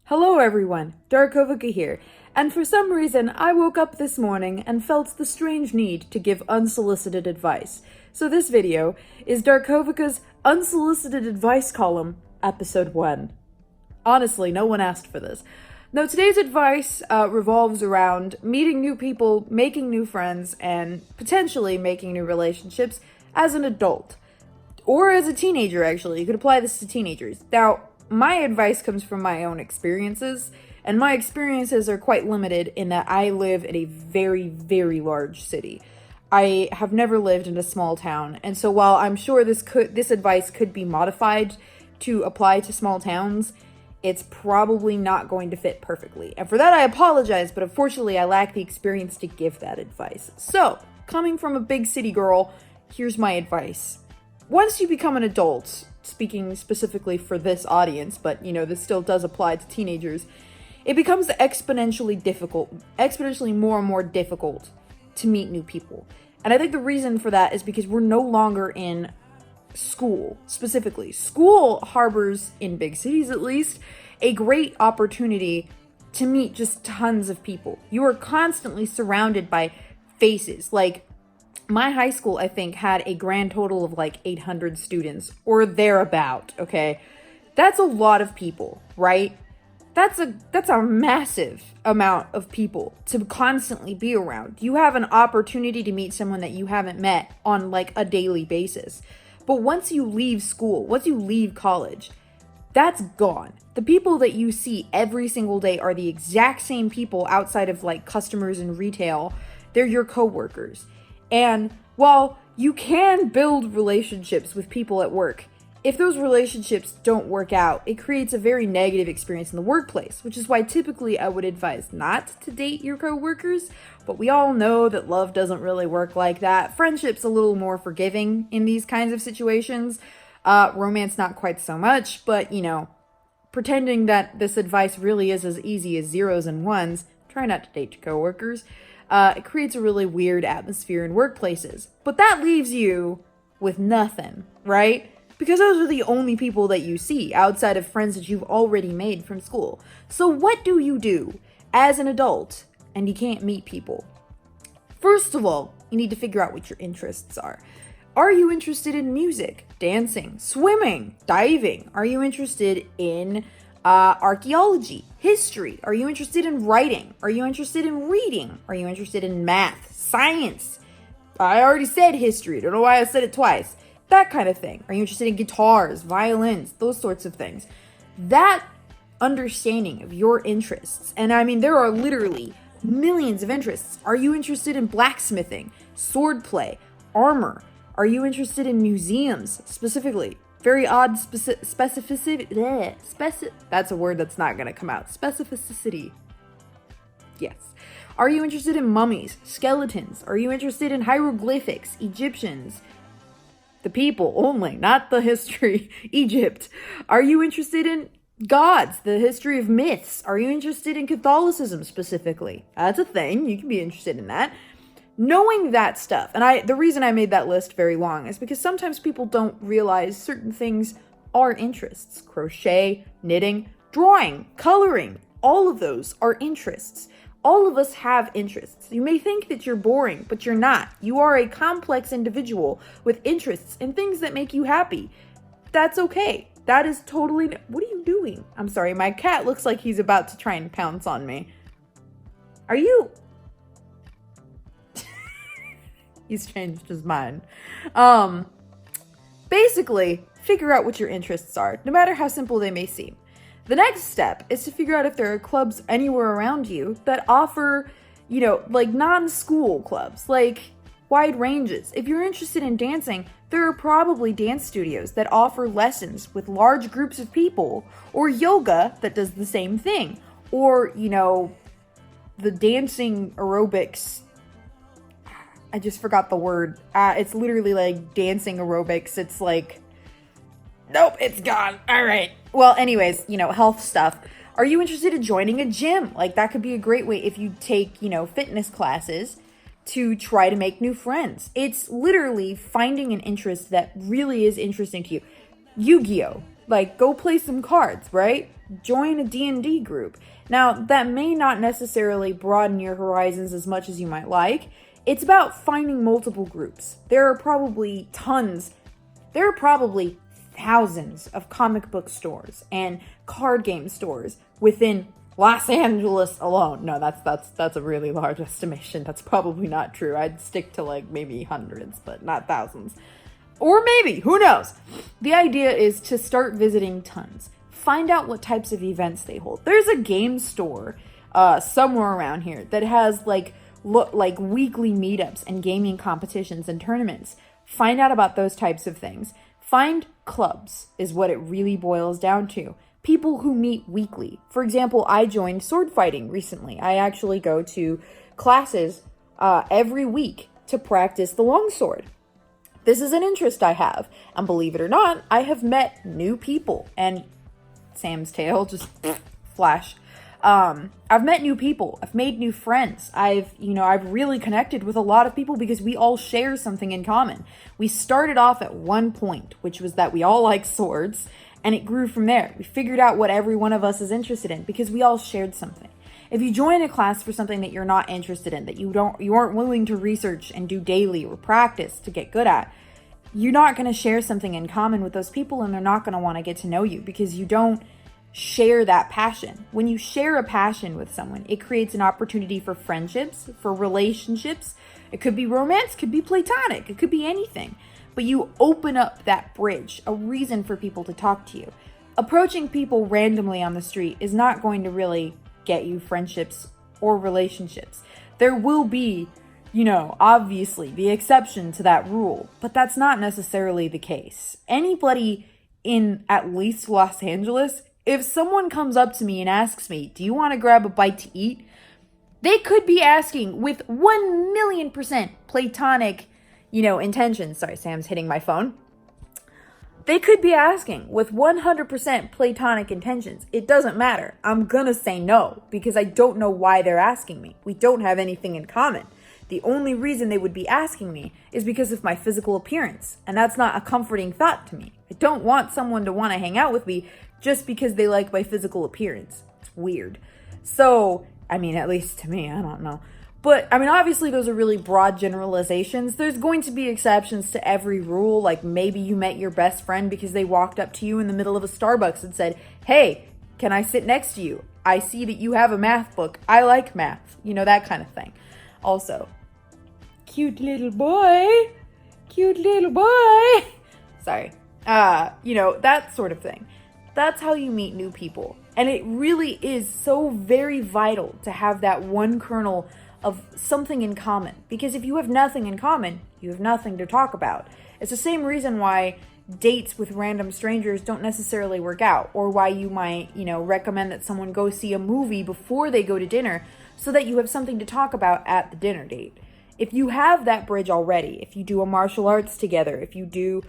Hello everyone, Darkovika here, and for some reason I woke up this morning and felt the strange need to give unsolicited advice. So this video is Darkovika's Unsolicited Advice Column, Episode 1. Honestly, no one asked for this. Now today's advice revolves around meeting new people, making new friends, and potentially making new relationships as an adult. Or as a teenager, actually. You could apply this to teenagers. Now, my advice comes from my own experiences, and my experiences are quite limited in that I live in a very, very large city. I have never lived in a small town, and so while I'm sure this advice could be modified to apply to small towns, it's probably not going to fit perfectly. And for that I apologize, but unfortunately I lack the experience to give that advice. So, coming from a big city girl, here's my advice. Once you become an adult, speaking specifically for this audience, but this still does apply to teenagers, it becomes exponentially more and more difficult to meet new people. And I think the reason for that is because we're no longer in school, specifically. School harbors, in big cities at least, a great opportunity to meet just tons of people. You are constantly surrounded by faces. Like, my high school, I think, had a grand total of like 800 students, or thereabout, okay? That's a lot of people, right? That's a massive amount of people to constantly be around. You have an opportunity to meet someone that you haven't met on like a daily basis. But once you leave school, once you leave college, that's gone. The people that you see every single day are the exact same people outside of like customers in retail. They're your coworkers. And while you can build relationships with people at work, if those relationships don't work out, it creates a very negative experience in the workplace, which is why typically I would advise not to date your coworkers, but we all know that love doesn't really work like that. Friendship's a little more forgiving in these kinds of situations. Romance not quite so much, but pretending that this advice really is as easy as zeros and ones, try not to date your coworkers. It creates a really weird atmosphere in workplaces. But that leaves you with nothing, right? Because those are the only people that you see outside of friends that you've already made from school. So what do you do as an adult and you can't meet people? First of all, you need to figure out what your interests are. Are you interested in music, dancing, swimming, diving? Are you interested in archaeology, history? Are you interested in writing? Are you interested in reading? Are you interested in math, science? I already said history. Don't know why I said it twice. That kind of thing. Are you interested in guitars, violins, those sorts of things? That understanding of your interests, and I mean, there are literally millions of interests. Are you interested in blacksmithing, swordplay, armor? Are you interested in museums, specifically? Very odd specificity. That's a word that's not going to come out. Specificity. Yes. Are you interested in mummies, skeletons? Are you interested in hieroglyphics, Egyptians? The people only, not the history. Egypt. Are you interested in gods, the history of myths? Are you interested in Catholicism specifically? That's a thing. You can be interested in that. Knowing that stuff, and the reason I made that list very long is because sometimes people don't realize certain things are interests. Crochet, knitting, drawing, coloring, all of those are interests. All of us have interests. You may think that you're boring, but you're not. You are a complex individual with interests and things that make you happy. That's okay. That is totally... What are you doing? I'm sorry, my cat looks like he's about to try and pounce on me. Are you... He's changed his mind. Basically, figure out what your interests are, no matter how simple they may seem. The next step is to figure out if there are clubs anywhere around you that offer, like non-school clubs, like wide ranges. If you're interested in dancing, there are probably dance studios that offer lessons with large groups of people, or yoga that does the same thing, or, the dancing aerobics. I just forgot the word. It's literally like dancing aerobics. It's like, nope, it's gone. All right. Well, anyways, health stuff. Are you interested in joining a gym? Like, that could be a great way if you take, fitness classes to try to make new friends. It's literally finding an interest that really is interesting to you. Yu-Gi-Oh! Like, go play some cards, right? Join a D&D group. Now, that may not necessarily broaden your horizons as much as you might like. It's about finding multiple groups. There are probably thousands of comic book stores and card game stores within Los Angeles alone. No, that's a really large estimation. That's probably not true. I'd stick to like maybe hundreds, but not thousands. Or maybe, who knows? The idea is to start visiting tons. Find out what types of events they hold. There's a game store somewhere around here that has like weekly meetups and gaming competitions and tournaments. Find out about those types of things. Find clubs is what it really boils down to. People who meet weekly. For example, I joined sword fighting recently. I actually go to classes every week to practice the longsword. This is an interest I have. And believe it or not, I have met new people. And Sam's tail, just flash. I've met new people. I've made new friends. I've really connected with a lot of people because we all share something in common. We started off at one point, which was that we all like swords, and it grew from there. We figured out what every one of us is interested in because we all shared something. If you join a class for something that you're not interested in, that you aren't willing to research and do daily or practice to get good at, you're not going to share something in common with those people, and they're not going to want to get to know you because you don't share that passion. When you share a passion with someone, it creates an opportunity for friendships, for relationships. It could be romance, could be platonic, it could be anything. But you open up that bridge, a reason for people to talk to you. Approaching people randomly on the street is not going to really get you friendships or relationships. There will be, obviously the exception to that rule, but that's not necessarily the case. Anybody in at least Los Angeles, if someone comes up to me and asks me, do you want to grab a bite to eat? They could be asking with 1,000,000% platonic, intentions. Sorry, Sam's hitting my phone. They could be asking with 100% platonic intentions. It doesn't matter. I'm gonna say no because I don't know why they're asking me. We don't have anything in common. The only reason they would be asking me is because of my physical appearance. And that's not a comforting thought to me. I don't want someone to want to hang out with me just because they like my physical appearance. It's weird. So, at least to me, I don't know. But, obviously those are really broad generalizations. There's going to be exceptions to every rule. Like maybe you met your best friend because they walked up to you in the middle of a Starbucks and said, hey, can I sit next to you? I see that you have a math book. I like math. That kind of thing. Also, cute little boy. Sorry. That sort of thing. That's how you meet new people. And it really is so very vital to have that one kernel of something in common. Because if you have nothing in common, you have nothing to talk about. It's the same reason why dates with random strangers don't necessarily work out, or why you might, recommend that someone go see a movie before they go to dinner so that you have something to talk about at the dinner date. If you have that bridge already, if you do a martial arts together, if you do,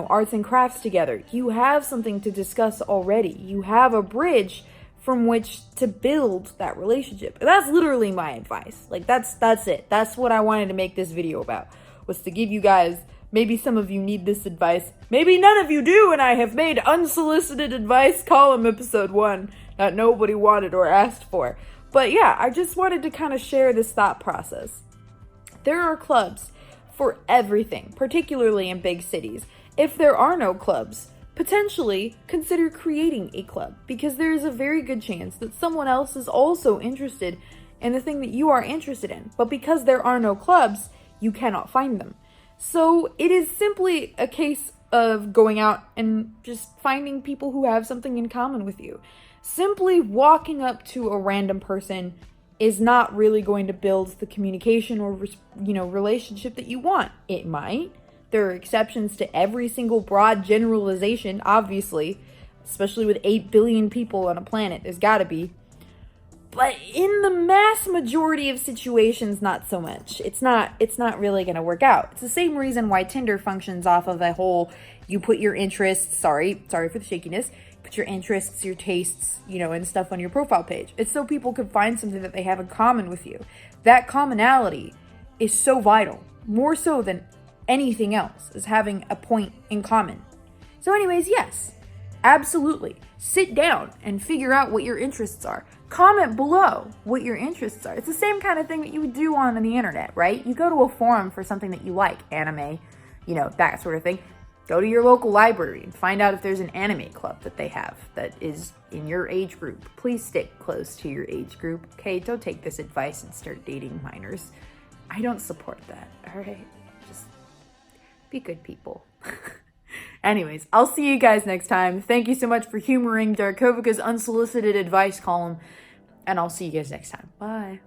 arts and crafts together, you have something to discuss already. You have a bridge from which to build that relationship. And that's literally my advice. Like that's it. That's what I wanted to make this video about, was to give you guys, maybe some of you need this advice, maybe none of you do, and I have made unsolicited advice column episode 1 that nobody wanted or asked for. But yeah, I just wanted to kind of share this thought process. There are clubs for everything, particularly in big cities. If there are no clubs, potentially consider creating a club, because there is a very good chance that someone else is also interested in the thing that you are interested in. But because there are no clubs, you cannot find them. So it is simply a case of going out and just finding people who have something in common with you. Simply walking up to a random person is not really going to build the communication or, relationship that you want. It might. There are exceptions to every single broad generalization, obviously, especially with 8 billion people on a planet. There's gotta be. But in the mass majority of situations, not so much. It's not really gonna work out. It's the same reason why Tinder functions off of a whole, you put your interests, sorry for the shakiness, put your interests, your tastes, and stuff on your profile page. It's so people can find something that they have in common with you. That commonality is so vital, more so than anything else, is having a point in common. So anyways, yes, absolutely sit down and figure out what your interests are. Comment below what your interests are. It's the same kind of thing that you would do on the internet, right? You go to a forum for something that you like, anime, that sort of thing. Go to your local library and find out if there's an anime club that they have that is in your age group. Please stick close to your age group, okay? Don't take this advice and start dating minors. I don't support that, all right? Just be good people. Anyways, I'll see you guys next time. Thank you so much for humoring Darkovica's unsolicited advice column, and I'll see you guys next time. Bye.